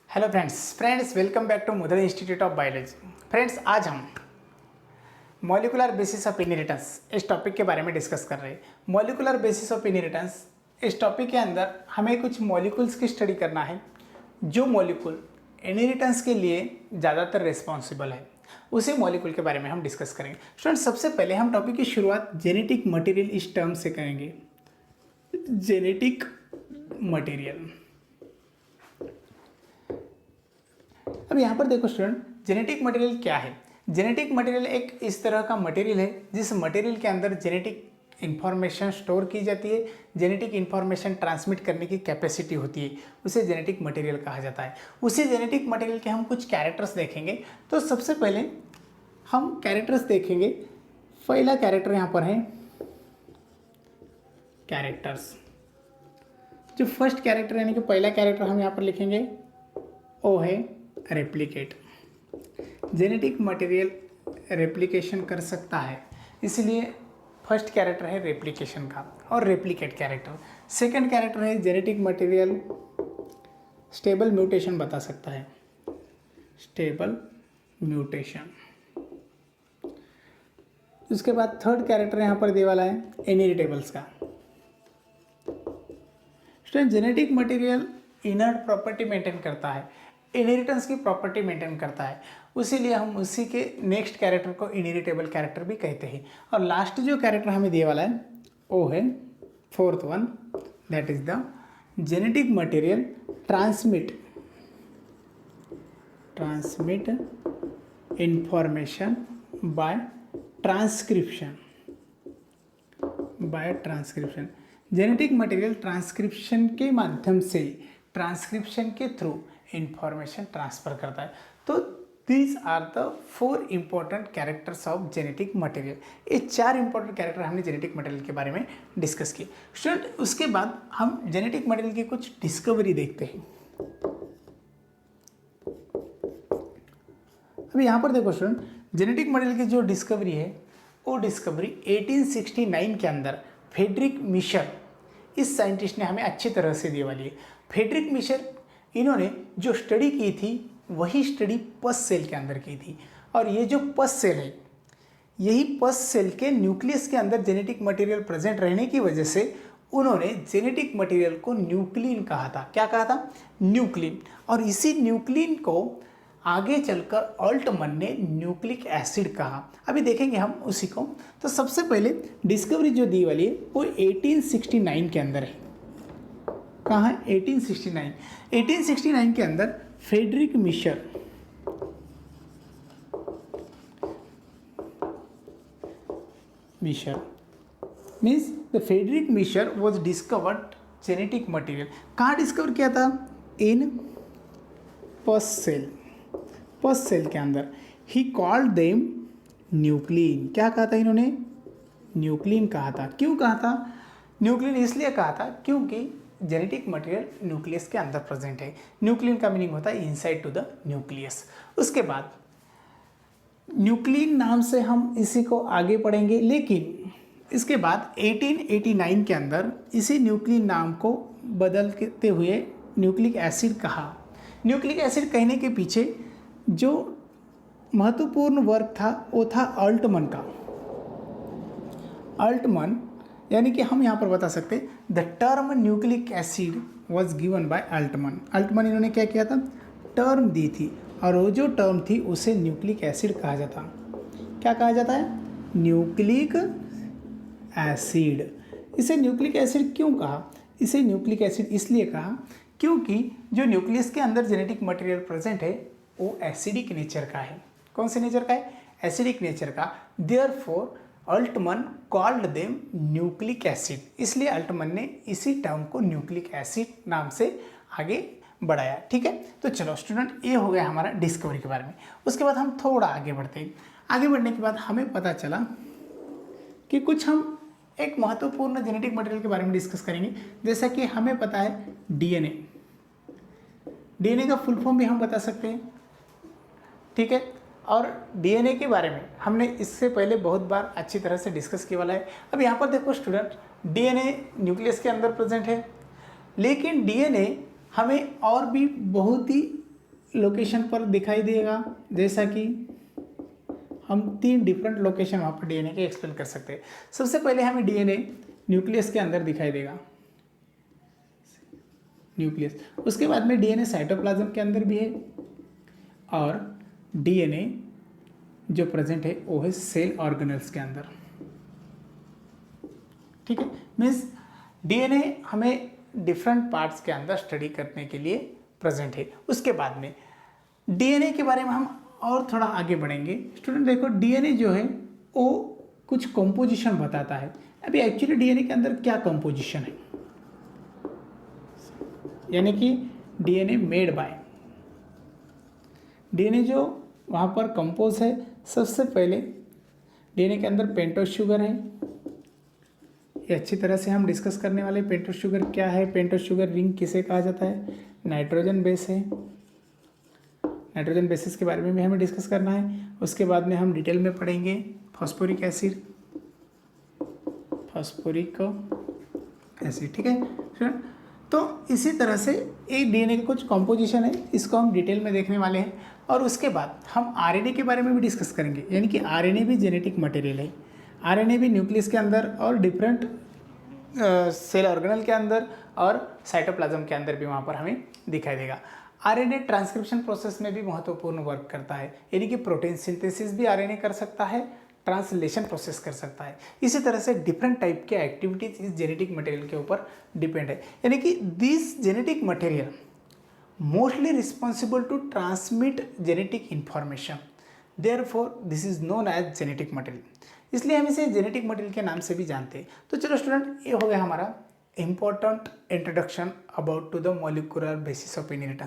Hello friends welcome back to Mudal institute of biology. Friends आज हम molecular basis of inheritance इस topic के बारे में डिस्कस कर रहे हैं। मॉलिकुलर बेसिस ऑफ इनहेरिटेंस इस टॉपिक के अंदर हमें कुछ मॉलिक्यूल्स की स्टडी करना है जो मॉलिक्यूल इनहेरिटेंस के लिए ज़्यादातर रिस्पॉन्सिबल है, उसी मॉलिक्यूल के बारे में हम डिस्कस करेंगे। स्टूडेंट सबसे पहले हम टॉपिक की शुरुआत जेनेटिक मटेरियल इस टर्म से करेंगे। जेनेटिक मटेरियल, अब यहाँ पर देखो स्टूडेंट, जेनेटिक मटेरियल क्या है। जेनेटिक मटेरियल एक इस तरह का मटेरियल है जिस मटेरियल के अंदर जेनेटिक इंफॉर्मेशन स्टोर की जाती है, जेनेटिक इंफॉर्मेशन ट्रांसमिट करने की कैपेसिटी होती है, उसे जेनेटिक मटेरियल कहा जाता है। उसी जेनेटिक मटेरियल के हम कुछ कैरेक्टर्स देखेंगे। तो सबसे पहले हम कैरेक्टर्स देखेंगे। पहला कैरेक्टर यहाँ पर है कैरेक्टर्स। जो फर्स्ट कैरेक्टर यानी कि पहला कैरेक्टर हम यहाँ पर लिखेंगे वो है रेप्लिकेट। जेनेटिक मटेरियल रेप्लिकेशन कर सकता है, इसलिए फर्स्ट कैरेक्टर है रेप्लिकेशन का और रेप्लिकेट कैरेक्टर। सेकंड कैरेक्टर है जेनेटिक मटेरियल स्टेबल म्यूटेशन बता सकता है, स्टेबल म्यूटेशन। उसके बाद थर्ड कैरेक्टर यहाँ पर दे वाला है इनहेरिटेबल्स का। Student genetic material inert property maintain करता है, इनहेरिटेंस की प्रॉपर्टी मेंटेन करता है, उसीलिए हम उसी के नेक्स्ट कैरेक्टर को इनहेरिटेबल कैरेक्टर भी कहते हैं। और लास्ट जो कैरेक्टर हमें दिए वाला है वो है fourth one, that is the genetic material transmit information bye transcription. Genetic material transcription के माध्यम से, ट्रांसक्रिप्शन के थ्रू इंफॉर्मेशन ट्रांसफर करता है। तो these are the 4 important characters of genetic material. ये 4 इंपॉर्टेंट कैरेक्टर हमने जेनेटिक मटेरियल के बारे में डिस्कस किए। स्टूडेंट उसके बाद हम जेनेटिक मटेरियल की कुछ डिस्कवरी देखते हैं। अभी यहाँ पर देखो स्टूडेंट, जेनेटिक मटेरियल की जो डिस्कवरी है वो डिस्कवरी 1869 के अंदर फ्रेडरिक मिशर, इस साइंटिस्ट ने हमें अच्छी तरह से दी वाली है। फ्रेडरिक मिशर, इन्होंने जो स्टडी की थी वही स्टडी पस सेल के अंदर की थी। और ये जो पस सेल है, यही पस सेल के न्यूक्लियस के अंदर जेनेटिक मटेरियल प्रेजेंट रहने की वजह से उन्होंने जेनेटिक मटेरियल को न्यूक्लिन कहा था। क्या कहा था? न्यूक्लिन। और इसी न्यूक्लिन को आगे चलकर ऑल्टमन ने न्यूक्लिक एसिड कहा। अभी देखेंगे हम उसी को। तो सबसे पहले डिस्कवरी जो दी वाली है वो 1869 के अंदर है। कहाँ है? 1869 के अंदर Friedrich Miescher means the Friedrich Miescher was discovered genetic material. कहाँ डिस्कवर किया था? इन पस सेल के अंदर। He called them nuclein. क्या कहा था इन्होंने? न्यूक्लिन कहा था। क्यों कहा था? न्यूक्लिन इसलिए कहा था क्योंकि जेनेटिक मटेरियल न्यूक्लियस के अंदर प्रेजेंट है। न्यूक्लिन का मीनिंग होता है इनसाइड टू द न्यूक्लियस। उसके बाद न्यूक्लिन नाम से हम इसी को आगे पढ़ेंगे, लेकिन इसके बाद 1889 के अंदर इसी न्यूक्लिन नाम को बदलते हुए न्यूक्लिक एसिड कहा। न्यूक्लिक एसिड कहने के पीछे जो महत्वपूर्ण वर्क था वो था ऑल्टमन का। ऑल्टमन यानी कि हम यहाँ पर बता सकते the term nucleic acid was given by Altman. Altman इन्होंने क्या किया था? टर्म दी थी, और वो जो टर्म थी उसे न्यूक्लिक एसिड कहा जाता। क्या कहा जाता है? Nucleic acid. इसे न्यूक्लिक एसिड क्यों कहा? इसे न्यूक्लिक एसिड इसलिए कहा क्योंकि जो न्यूक्लियस के अंदर जेनेटिक मटेरियल प्रेजेंट है वो एसिडिक नेचर का है। कौन से नेचर का है? एसिडिक नेचर का। Therefore Altman called them nucleic acid. इसलिए ऑल्टमन ने इसी टर्म को न्यूक्लिक एसिड नाम से आगे बढ़ाया। ठीक है, तो चलो स्टूडेंट, ये हो गया हमारा डिस्कवरी के बारे में। उसके बाद हम थोड़ा आगे बढ़ते हैं। आगे बढ़ने के बाद हमें पता चला कि कुछ हम एक महत्वपूर्ण जेनेटिक मटेरियल के बारे में डिस्कस करेंगे। जैसा कि हमें पता है डीएनए का फुल फॉर्म भी हम बता सकते हैं। ठीक है, और डीएनए के बारे में हमने इससे पहले बहुत बार अच्छी तरह से डिस्कस किया वाला है। अब यहाँ पर देखो स्टूडेंट, डीएनए न्यूक्लियस के अंदर प्रेजेंट है, लेकिन डीएनए हमें और भी बहुत ही लोकेशन पर दिखाई देगा, जैसा कि हम 3 डिफरेंट लोकेशन वहाँ पर डीएनए के एक्सप्लेन कर सकते हैं। सबसे पहले हमें डीएनए न्यूक्लियस के अंदर दिखाई देगा, न्यूक्लियस। उसके बाद में डीएनए साइटोप्लाज्म के अंदर भी है, और डीएनए जो प्रेजेंट है वो है सेल ऑर्गेनल्स के अंदर। ठीक है, मीन्स डीएनए हमें डिफरेंट पार्ट्स के अंदर स्टडी करने के लिए प्रेजेंट है। उसके बाद में डीएनए के बारे में हम और थोड़ा आगे बढ़ेंगे। स्टूडेंट देखो, डीएनए जो है वो कुछ कंपोजिशन बताता है। अभी एक्चुअली डीएनए के अंदर क्या कंपोजिशन है, यानी कि डीएनए मेड बाय, डीएनए जो वहाँ पर कंपोज है। सबसे पहले डीएनए के अंदर पेंटोस शुगर है, ये अच्छी तरह से हम डिस्कस करने वाले। पेंटोस शुगर क्या है, पेंटोस शुगर रिंग किसे कहा जाता है, नाइट्रोजन बेस है, नाइट्रोजन बेसिस के बारे में भी हमें डिस्कस करना है। उसके बाद में हम डिटेल में पढ़ेंगे फॉस्फोरिक एसिड, फॉस्फोरिक एसिड। ठीक है, तो इसी तरह से एक डीएनए का कुछ कॉम्पोजिशन है, इसको हम डिटेल में देखने वाले हैं। और उसके बाद हम आरएनए के बारे में भी डिस्कस करेंगे, यानी कि आरएनए भी जेनेटिक मटेरियल है। आरएनए भी न्यूक्लियस के अंदर और डिफरेंट सेल ऑर्गेनल के अंदर और साइटोप्लाज्म के अंदर भी वहाँ पर हमें दिखाई देगा। आरएनए ट्रांसक्रिप्शन प्रोसेस में भी महत्वपूर्ण वर्क करता है, यानी कि प्रोटीन सिंथेसिस भी आरएनए कर सकता है, ट्रांसलेशन प्रोसेस कर सकता है। इसी तरह से डिफरेंट टाइप के एक्टिविटीज इस जेनेटिक मटेरियल के ऊपर डिपेंड है, यानी कि this genetic material mostly responsible to transmit genetic information, therefore this is known as genetic material. इसलिए हम इसे जेनेटिक मटेरियल के नाम से भी जानते हैं। तो चलो स्टूडेंट, ये हो गया हमारा important introduction about to the molecular basis of inheritance.